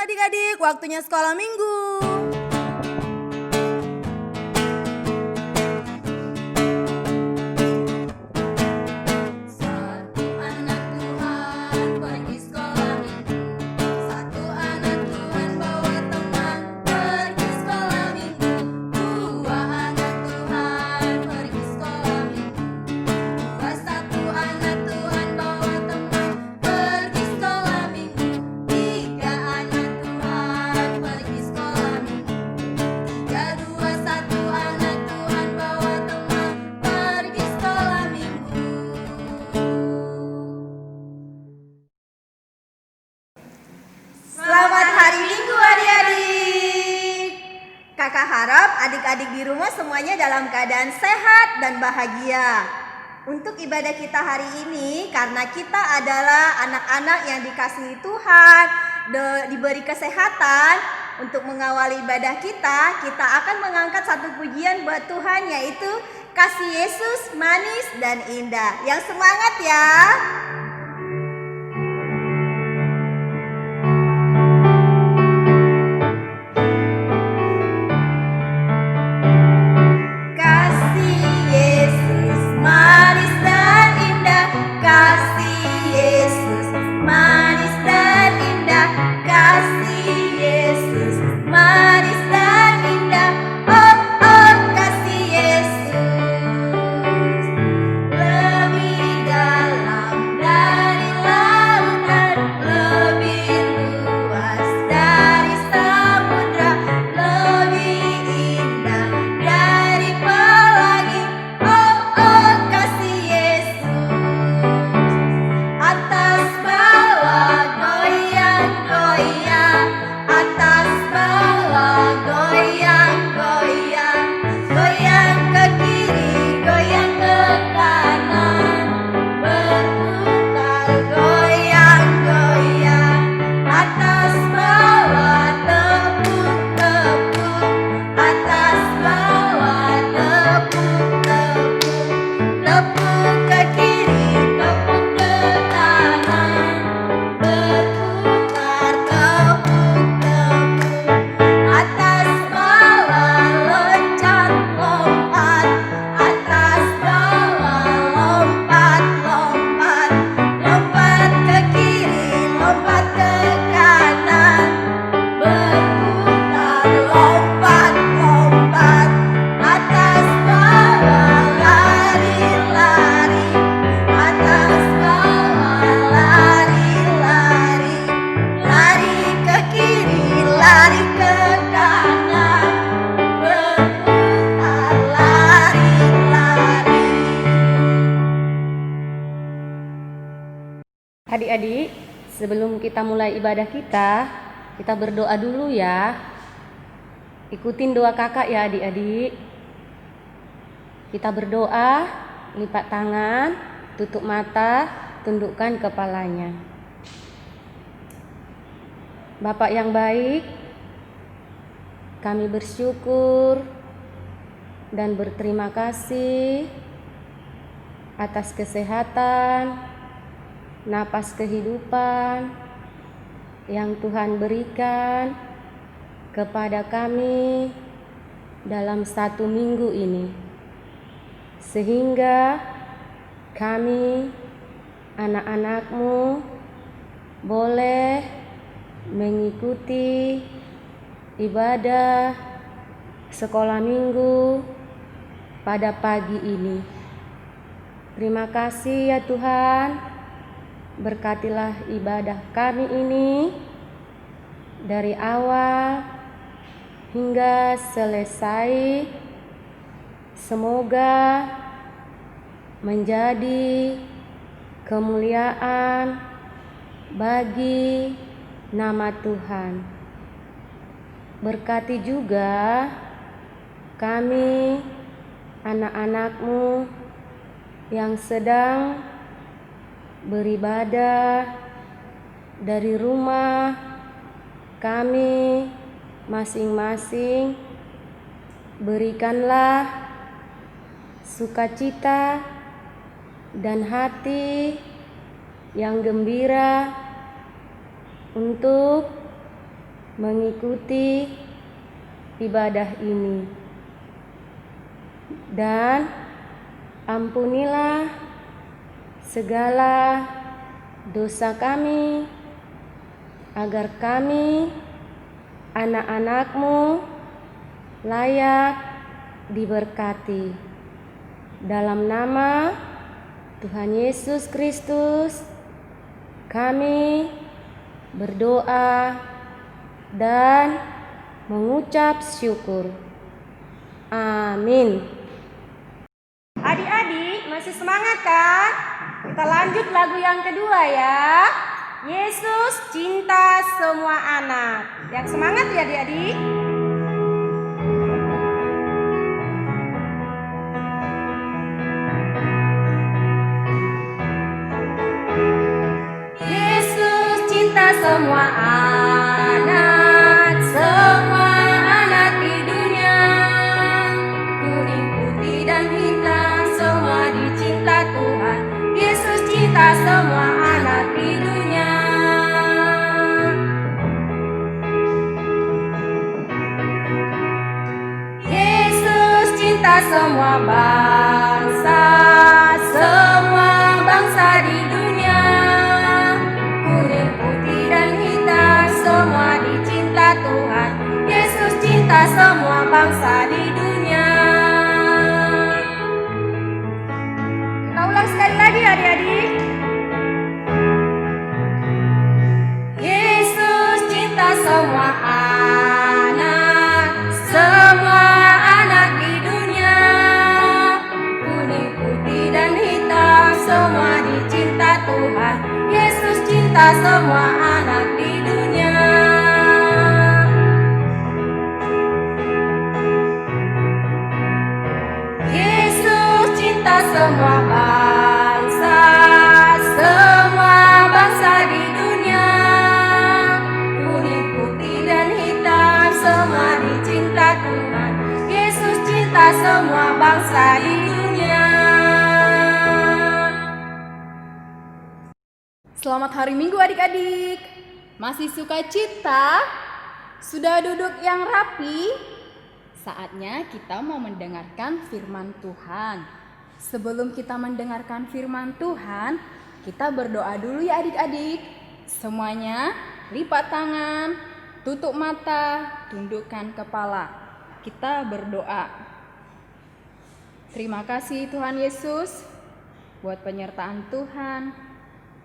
adik-adik, waktunya sekolah minggu. Satu anak Tuhan pergi sekolah minggu. Satu anak Tuhan bawa teman pergi sekolah minggu. Dua anak Tuhan pergi sekolah minggu. Satu anak Tuhan bawa teman pergi sekolah minggu. Tiga anak Tuhan pergi sekolah minggu. Tiga, dua, satu anak Tuhan bawa teman pergi sekolah minggu. Selamat hari Minggu adik-adik. Kakak harap adik-adik di rumah semuanya dalam keadaan sehat dan bahagia. Untuk ibadah kita hari ini, karena kita adalah anak-anak yang dikasihi Tuhan, diberi kesehatan, untuk mengawali ibadah kita akan mengangkat satu pujian buat Tuhan, yaitu Kasih Yesus Manis dan Indah. Yang semangat ya! Kasih Yesus manis dan indah, kasih Yesus manis dan indah, kasih Yesus manis dan indah. Oh oh kasih Yesus lebih dalam dari lautan, lebih luas dari samudra, lebih indah dari pelangi. Oh oh kasih Yesus atas bawah goyang-goyang, atas bawah goyang-goyang, goyang ke kiri, goyang ke kanan, berputar goyang-goyang, atas bawah tepuk-tepuk, atas bawah tepuk-tepuk, tepuk ke kiri, tepuk ke kanan, berputar tepuk-tepuk, atas bawah loncat-lompat, atas bawah lompat-lompat, lompat ke kiri, lompat ke kanan, berputar lompat-lompat, atas bawah lari-lari, atas bawah lari-lari, lari ke kiri, lari ke kanan, berputar lari-lari. Adik-adik, sebelum kita mulai ibadah kita berdoa dulu ya. Ikutin doa kakak ya adik-adik. Kita berdoa, lipat tangan, tutup mata, tundukkan kepalanya. Bapak yang baik, kami bersyukur dan berterima kasih atas kesehatan, napas kehidupan yang Tuhan berikan kepada kami dalam satu minggu ini, sehingga kami anak-anak-Mu boleh mengikuti ibadah sekolah minggu pada pagi ini. Terima kasih ya Tuhan. Berkatilah ibadah kami ini dari awal hingga selesai. Semoga menjadi kemuliaan bagi nama Tuhan. Berkati juga kami anak-anak-Mu yang sedang beribadah dari rumah kami masing-masing. Berikanlah sukacita dan hati yang gembira untuk mengikuti ibadah ini. Dan ampunilah segala dosa kami, agar kami, anak-anak-Mu, layak diberkati. Dalam nama Tuhan Yesus Kristus, kami berdoa dan mengucap syukur. Amin. Adik-adik masih semangat kan? Kita lanjut lagu yang kedua ya. Yesus cinta semua anak. Yang semangat ya adik-adik. Yesus cinta semua anak di dunia. Kuning, putih, dan hitam semua dicinta Tuhan. Yesus cinta semua anak di dunia. Yesus cinta semua bangsa di dunia. Kuning, putih, dan hitam semua dicinta Tuhan. Yesus cinta semua bangsa di dunia. Kita ulang sekali lagi adik-adik. Yesus cinta semua anak di dunia. Kuning, putih, dan hitam semua dicinta Tuhan. Yesus cinta semua anak di dunia. Yesus cinta semua bangsa di dunia. Kuning, putih, dan hitam semua dicinta Tuhan. Yesus cinta semua bangsa di dunia. Selamat hari Minggu adik-adik. Masih suka cita? Sudah duduk yang rapi? Saatnya kita mau mendengarkan firman Tuhan. Sebelum kita mendengarkan firman Tuhan, kita berdoa dulu ya adik-adik. Semuanya lipat tangan, tutup mata, tundukkan kepala. Kita berdoa. Terima kasih Tuhan Yesus buat penyertaan Tuhan.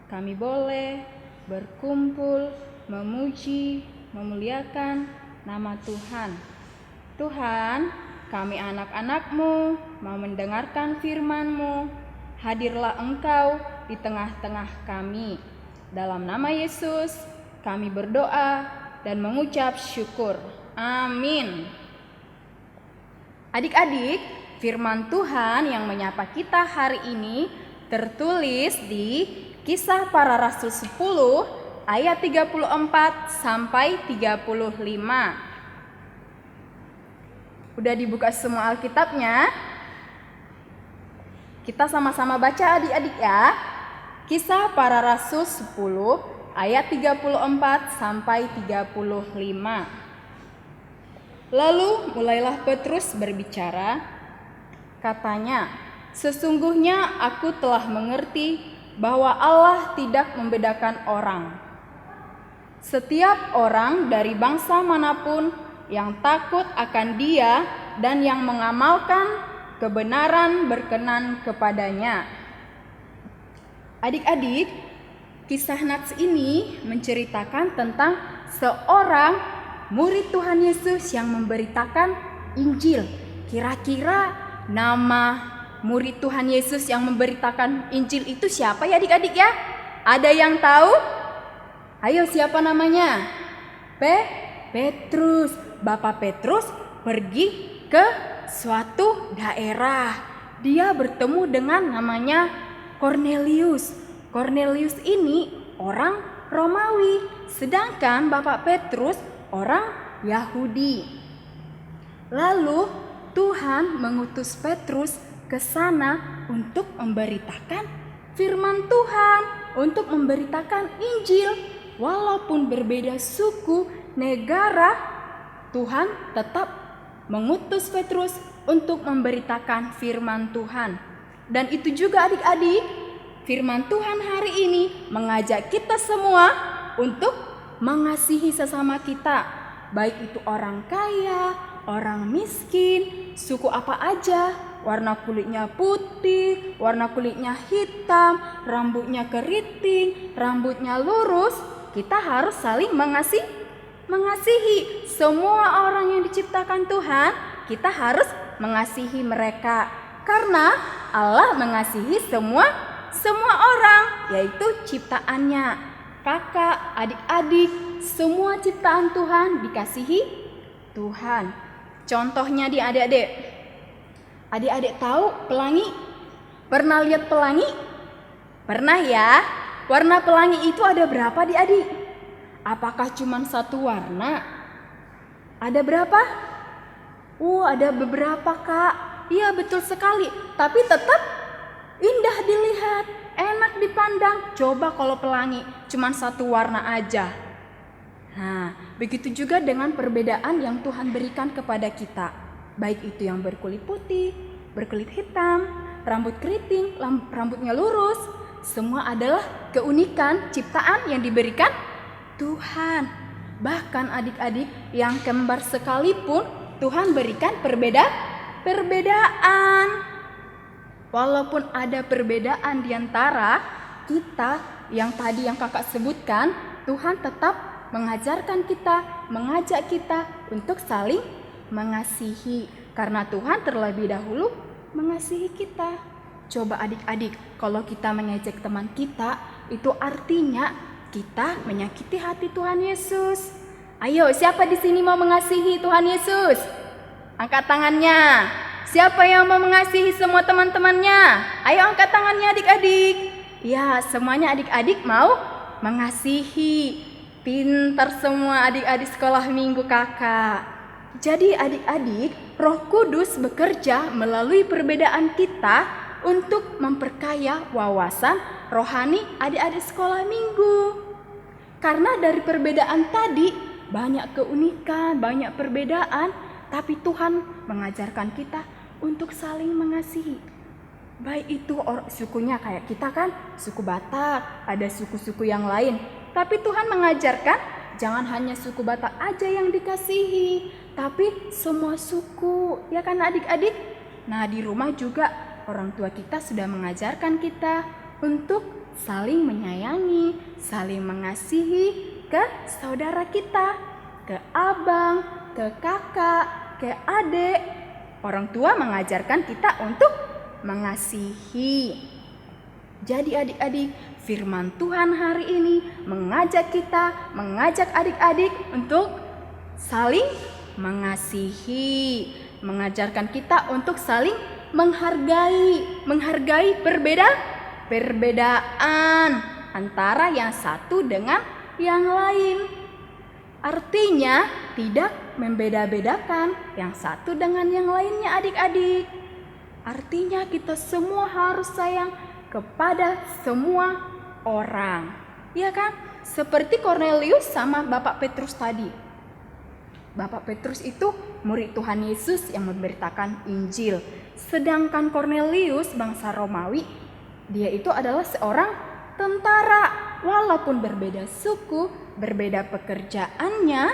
Kami boleh berkumpul, memuji, memuliakan nama Tuhan. Tuhan, kami anak-anak-Mu mau mendengarkan firman-Mu. Hadirlah Engkau di tengah-tengah kami. Dalam nama Yesus, kami berdoa dan mengucap syukur. Amin. Adik-adik, firman Tuhan yang menyapa kita hari ini tertulis di Kisah Para Rasul 10 ayat 34 sampai 35. Udah dibuka semua Alkitabnya? Kita sama-sama baca adik-adik ya. Kisah Para Rasul 10 ayat 34 sampai 35. Lalu mulailah Petrus berbicara. Katanya, "Sesungguhnya aku telah mengerti bahwa Allah tidak membedakan orang. Setiap orang dari bangsa manapun yang takut akan Dia dan yang mengamalkan kebenaran berkenan kepadanya." Adik-adik, kisah Nats ini menceritakan tentang seorang murid Tuhan Yesus yang memberitakan Injil. Kira-kira nama murid Tuhan Yesus yang memberitakan Injil itu siapa ya adik-adik ya? Ada yang tahu? Ayo, siapa namanya? Petrus. Bapak Petrus pergi ke suatu daerah. Dia bertemu dengan namanya Kornelius. Kornelius ini orang Romawi, sedangkan Bapak Petrus orang Yahudi. Lalu Tuhan mengutus Petrus ke sana untuk memberitakan firman Tuhan, untuk memberitakan Injil. Walaupun berbeda suku, negara, Tuhan tetap mengutus Petrus untuk memberitakan firman Tuhan. Dan itu juga adik-adik, firman Tuhan hari ini mengajak kita semua untuk mengasihi sesama kita, baik itu orang kaya, orang miskin, suku apa aja, warna kulitnya putih, warna kulitnya hitam, rambutnya keriting, rambutnya lurus. Kita harus saling mengasihi semua orang yang diciptakan Tuhan. Kita harus mengasihi mereka karena Allah mengasihi semua orang, yaitu ciptaannya. Kakak, adik-adik, semua ciptaan Tuhan dikasihi Tuhan. Contohnya di adik-adik. Adik-adik tahu pelangi? Pernah lihat pelangi? Pernah ya? Warna pelangi itu ada berapa adik-adik? Apakah cuma satu warna? Ada berapa? Ada beberapa, Kak. Iya, betul sekali. Tapi tetap indah dilihat, enak dipandang. Coba kalau pelangi cuma satu warna aja. Nah, begitu juga dengan perbedaan yang Tuhan berikan kepada kita. Baik itu yang berkulit putih, berkulit hitam, rambut keriting, rambutnya lurus. Semua adalah keunikan ciptaan yang diberikan Tuhan. Bahkan adik-adik yang kembar sekalipun Tuhan berikan perbedaan. Walaupun ada perbedaan di antara kita yang tadi yang kakak sebutkan, Tuhan tetap mengajarkan kita, mengajak kita untuk saling mengasihi. Karena Tuhan terlebih dahulu mengasihi kita. Coba adik-adik, kalau kita mengejek teman kita, itu artinya kita menyakiti hati Tuhan Yesus. Ayo, siapa di sini mau mengasihi Tuhan Yesus? Angkat tangannya. Siapa yang mau mengasihi semua teman-temannya? Ayo angkat tangannya adik-adik. Ya, semuanya adik-adik mau mengasihi. Pintar semua adik-adik sekolah minggu kakak. Jadi adik-adik, Roh Kudus bekerja melalui perbedaan kita untuk memperkaya wawasan rohani adik-adik sekolah minggu. Karena dari perbedaan tadi banyak keunikan, banyak perbedaan, tapi Tuhan mengajarkan kita untuk saling mengasihi. Baik itu sukunya kayak kita kan, suku Batak, ada suku-suku yang lain. Tapi Tuhan mengajarkan jangan hanya suku Batak aja yang dikasihi, tapi semua suku, ya kan adik-adik? Nah, di rumah juga orang tua kita sudah mengajarkan kita untuk saling menyayangi, saling mengasihi ke saudara kita, ke abang, ke kakak, ke adik. Orang tua mengajarkan kita untuk mengasihi. Jadi adik-adik, firman Tuhan hari ini mengajak kita, mengajak adik-adik untuk saling mengasihi, mengajarkan kita untuk saling menghargai perbedaan antara yang satu dengan yang lain. Artinya tidak membeda-bedakan yang satu dengan yang lainnya adik-adik. Artinya kita semua harus sayang kepada semua orang. Ya kan? Seperti Kornelius sama Bapak Petrus tadi. Bapak Petrus itu murid Tuhan Yesus yang memberitakan Injil. Sedangkan Kornelius bangsa Romawi, dia itu adalah seorang tentara. Walaupun berbeda suku, berbeda pekerjaannya,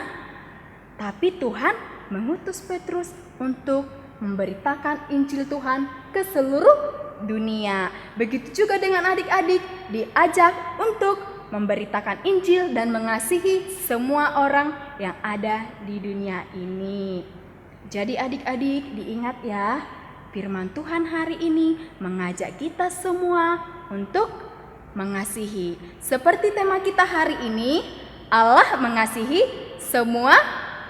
tapi Tuhan mengutus Petrus untuk memberitakan Injil Tuhan ke seluruh dunia. Begitu juga dengan adik-adik, diajak untuk memberitakan Injil dan mengasihi semua orang yang ada di dunia ini. Jadi adik-adik diingat ya, firman Tuhan hari ini mengajak kita semua untuk mengasihi. Seperti tema kita hari ini, Allah mengasihi semua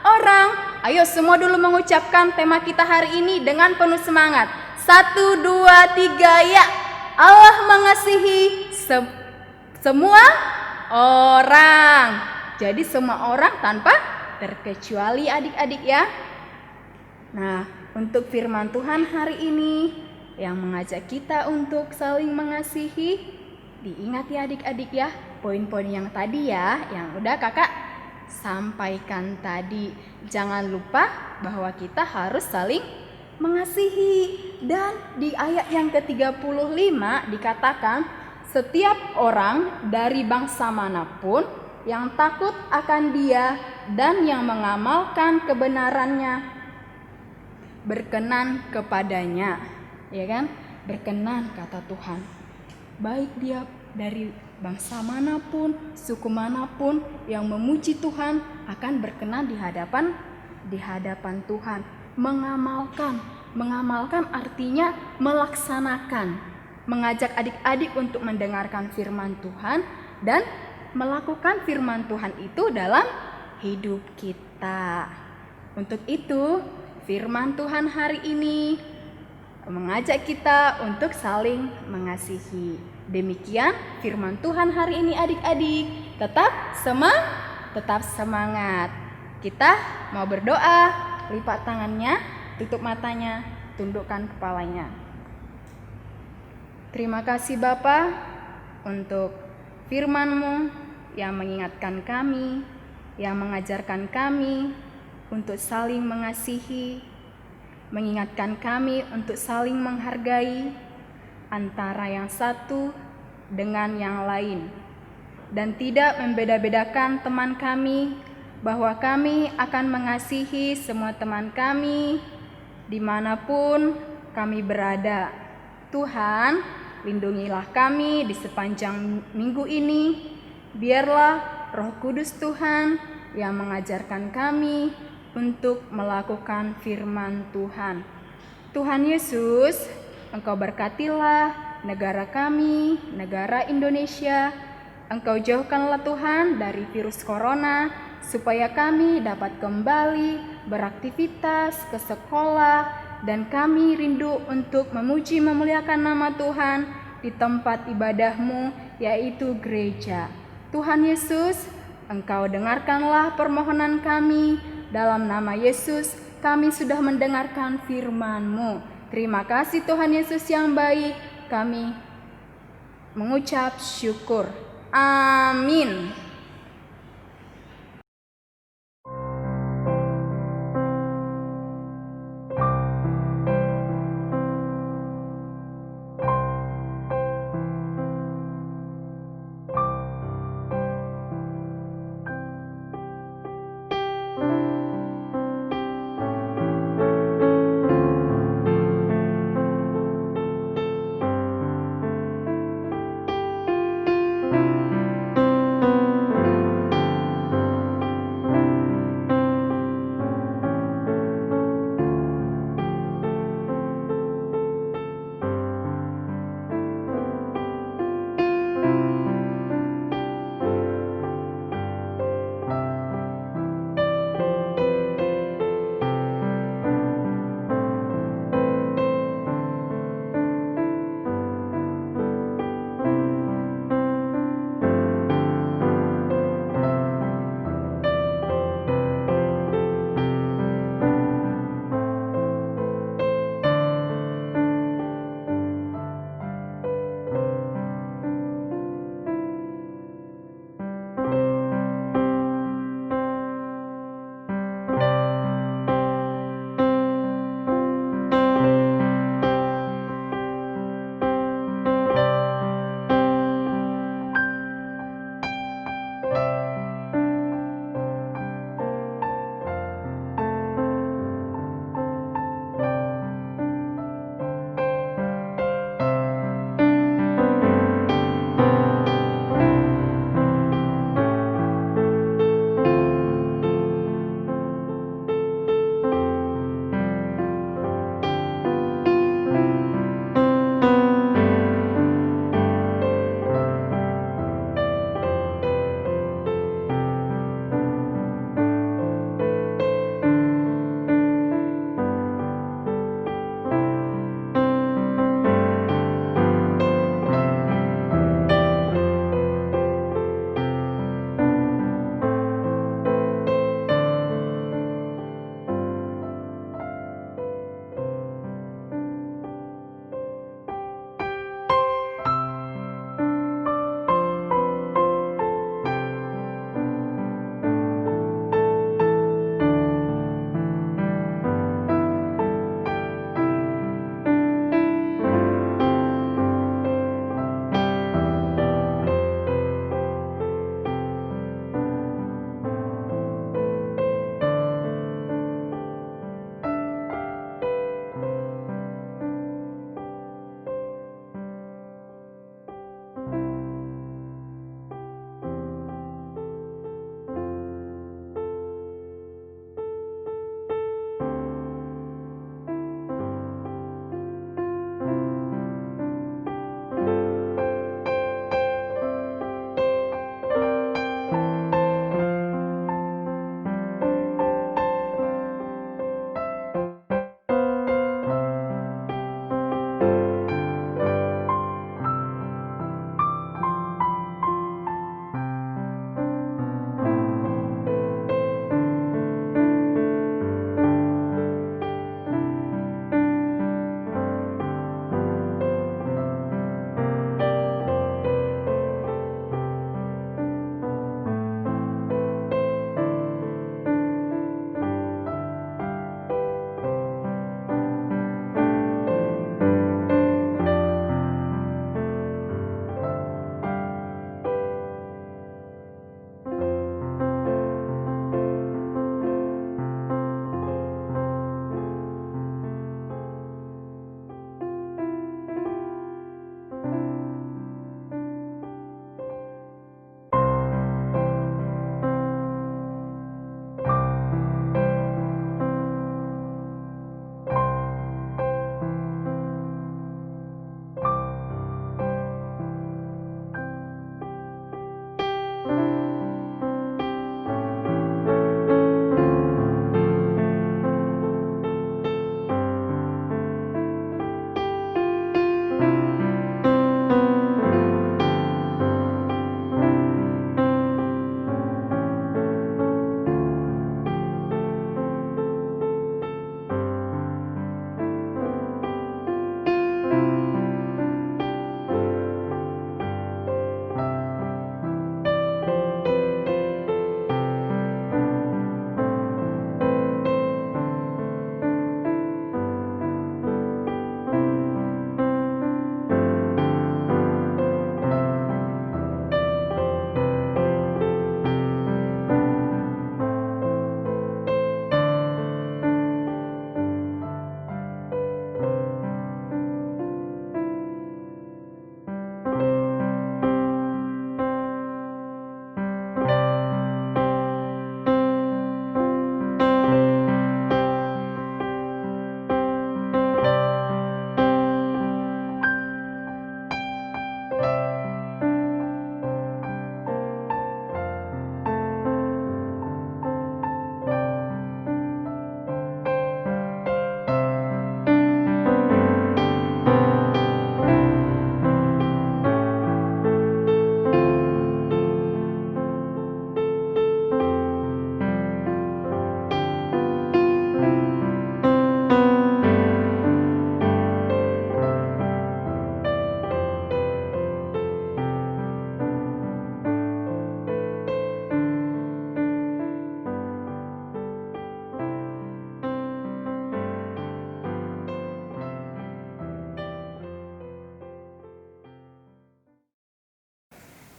orang. Ayo semua dulu mengucapkan tema kita hari ini dengan penuh semangat. 1, 2, 3, ya. Allah mengasihi semua orang. Jadi semua orang tanpa terkecuali adik-adik ya. Nah, untuk firman Tuhan hari ini yang mengajak kita untuk saling mengasihi, diingat ya adik-adik ya, poin-poin yang tadi ya, yang udah kakak sampaikan tadi. Jangan lupa bahwa kita harus saling mengasihi. Dan di ayat yang ke-35 dikatakan, setiap orang dari bangsa manapun yang takut akan Dia dan yang mengamalkan kebenarannya berkenan kepadanya. Ya kan? Berkenan kata Tuhan. Baik dia dari bangsa manapun, suku manapun yang memuji Tuhan akan berkenan di hadapan Tuhan. Mengamalkan artinya melaksanakan, mengajak adik-adik untuk mendengarkan firman Tuhan dan melakukan firman Tuhan itu dalam hidup kita. Untuk itu, firman Tuhan hari ini mengajak kita untuk saling mengasihi. Demikian firman Tuhan hari ini adik-adik. Tetap semangat. Kita mau berdoa, lipat tangannya, tutup matanya, tundukkan kepalanya. Terima kasih Bapa untuk firman-Mu yang mengingatkan kami, yang mengajarkan kami untuk saling mengasihi, mengingatkan kami untuk saling menghargai antara yang satu dengan yang lain, dan tidak membeda-bedakan teman kami, bahwa kami akan mengasihi semua teman kami dimanapun kami berada. Tuhan, lindungilah kami di sepanjang minggu ini. Biarlah Roh Kudus Tuhan yang mengajarkan kami untuk melakukan firman Tuhan. Tuhan Yesus, Engkau berkatilah negara kami, negara Indonesia. Engkau jauhkanlah Tuhan dari virus corona, supaya kami dapat kembali beraktivitas ke sekolah, dan kami rindu untuk memuji memuliakan nama Tuhan di tempat ibadah-Mu, yaitu gereja. Tuhan Yesus, Engkau dengarkanlah permohonan kami. Dalam nama Yesus, kami sudah mendengarkan firman-Mu. Terima kasih Tuhan Yesus yang baik. Kami mengucap syukur. Amin.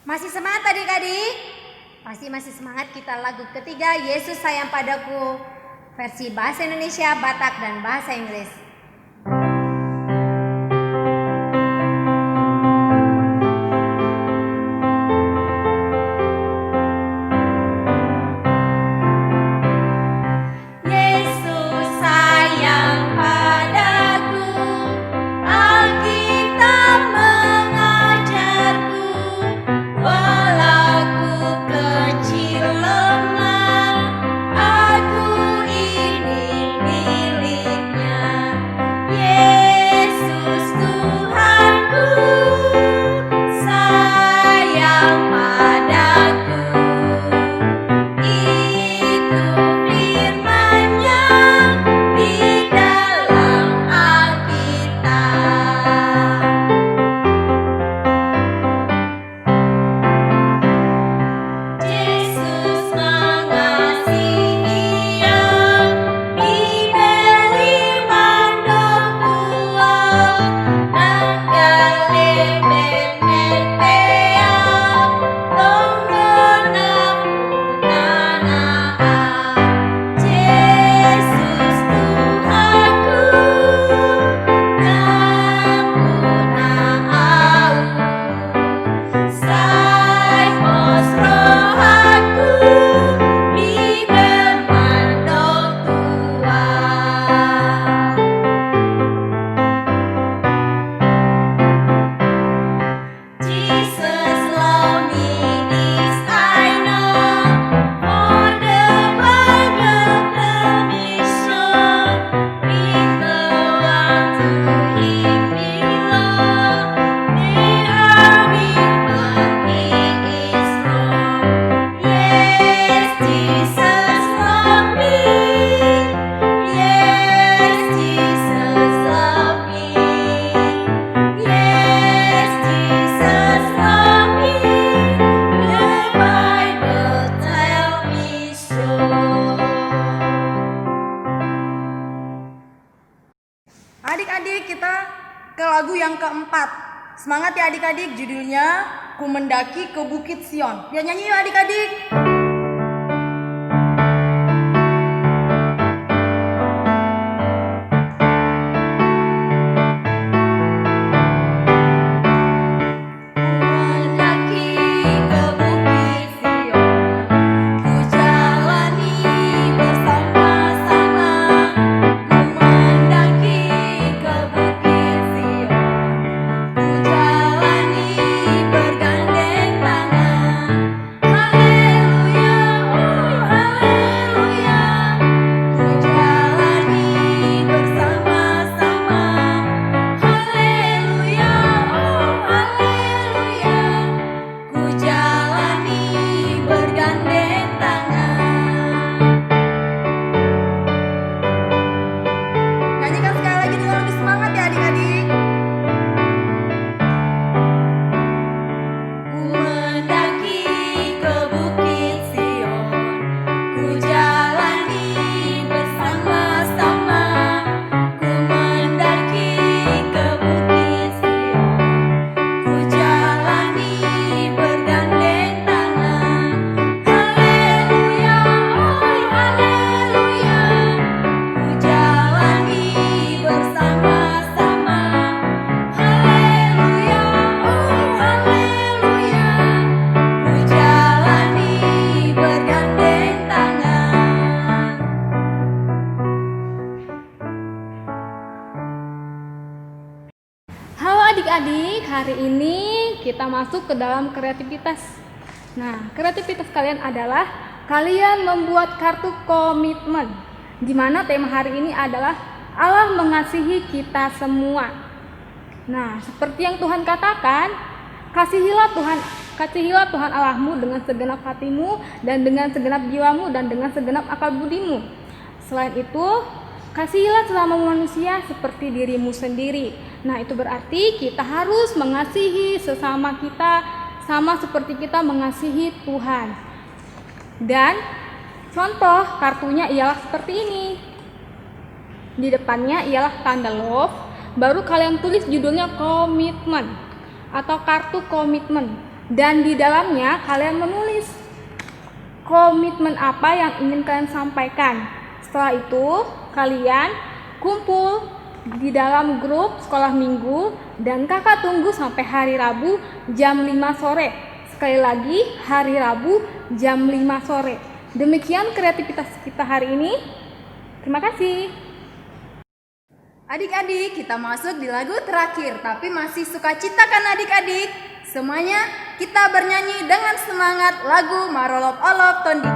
Masih semangat adik-adik? Pasti masih semangat kita lagu ketiga Yesus Sayang Padaku versi bahasa Indonesia, Batak, dan bahasa Inggris. Yesus sayang padaku, Alkitab mengajarku, walau ku kecil lemah, aku ini miliknya. Yesus Tuhanku, sayang padaku. Itu firman-Nya di dalam Alkitab. Yesus mengasihi yang diberi mandor tua, nanggalebet nepea, tongdona punanaa. Yesus Tuhanku, napunau. Saimos rohaku, liber mandor tua. Jesus love me, this I know, for the Bible permission, bring the one to Him belong. They are weak, but He is strong. Yes, Jesus love me. Yes, Jesus love me. Yes, Jesus love me. The Bible tell me so. Adik-adik, kita ke lagu yang keempat. Semangat ya adik-adik, judulnya Ku Mendaki ke Bukit Sion. Biar nyanyi yuk adik-adik. Mendaki ke Bukit Sion, ku jalani bersama-sama. Ku mendaki ke Bukit Sion, ku jalani bergandeng tangan. Haleluya, oh haleluya, ku jalani bersama-sama. Haleluya, oh haleluya, ku jalani bergandeng tangan. Nyanyikan sekali lagi dengan lebih semangat ya adik-adik. Ku mendaki ke Bukit Sion, ku jalani bersama-sama. Ku mendaki ke Bukit Sion, ku jalani bergandeng tangan. Haleluya, oh haleluya, ku jalani bersama-sama. Haleluya, oh haleluya, ku jalani bergandeng tangan. Halo adik-adik, hari ini kita masuk ke dalam kreativitas. Nah, kreativitas kalian adalah kalian membuat kartu komitmen. Di mana tema hari ini adalah Allah mengasihi kita semua. Nah, seperti yang Tuhan katakan, kasihilah Tuhan Allahmu dengan segenap hatimu dan dengan segenap jiwamu dan dengan segenap akal budimu. Selain itu, kasihilah sesama manusia seperti dirimu sendiri. Nah, itu berarti kita harus mengasihi sesama kita sama seperti kita mengasihi Tuhan. Dan contoh kartunya ialah seperti ini. Di depannya ialah tanda love, baru kalian tulis judulnya komitmen atau kartu komitmen. Dan di dalamnya kalian menulis komitmen apa yang ingin kalian sampaikan. Setelah itu kalian kumpul di dalam grup sekolah minggu dan kakak tunggu sampai hari Rabu jam 5 sore. Sekali lagi hari Rabu jam 5 sore. Demikian kreativitas kita hari ini. Terima kasih. Adik-adik, kita masuk di lagu terakhir, tapi masih sukacita kan adik-adik? Semuanya kita bernyanyi dengan semangat lagu Marolop Olop Tondi.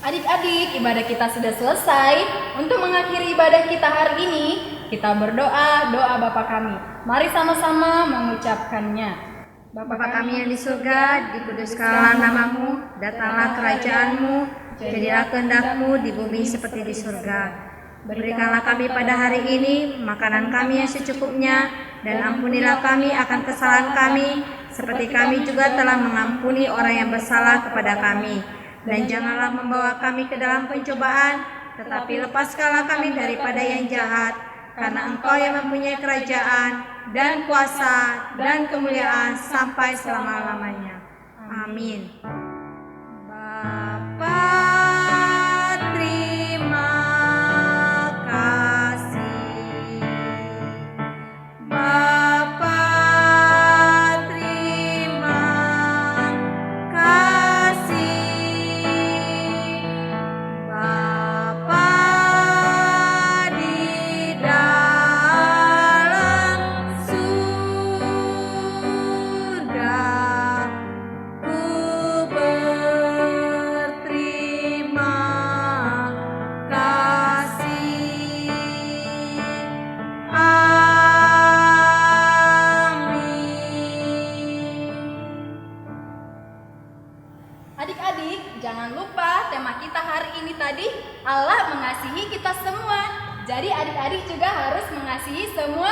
Adik-adik, ibadah kita sudah selesai. Untuk mengakhiri ibadah kita hari ini, kita berdoa doa Bapa kami. Mari sama-sama mengucapkannya. Bapa kami yang di surga, dikuduskanlah namamu, datanglah kerajaanmu, jadilah kehendak-Mu di bumi seperti di surga. Berikanlah kami pada hari ini makanan kami yang secukupnya, dan ampunilah kami akan kesalahan kami, seperti kami juga telah mengampuni orang yang bersalah kepada kami. Dan janganlah membawa kami ke dalam pencobaan, tetapi lepaskanlah kami daripada yang jahat, karena Engkau yang mempunyai kerajaan dan kuasa dan kemuliaan sampai selama-lamanya. Amin. Bapa, terima kasih. Bapa, terima kasih. Bapa di dalam surga, ku berterima kasih. Amin. Adik-adik, jangan lupa tema kita hari ini tadi, Allah mengasihi kita semua. Jadi adik-adik juga harus mengasihi semua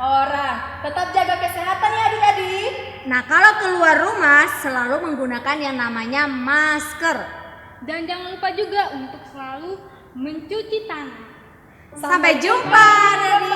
orang. Tetap jaga kesehatan ya adik-adik. Nah, kalau keluar rumah selalu menggunakan yang namanya masker. Dan jangan lupa juga untuk selalu mencuci tangan. Sampai jumpa dari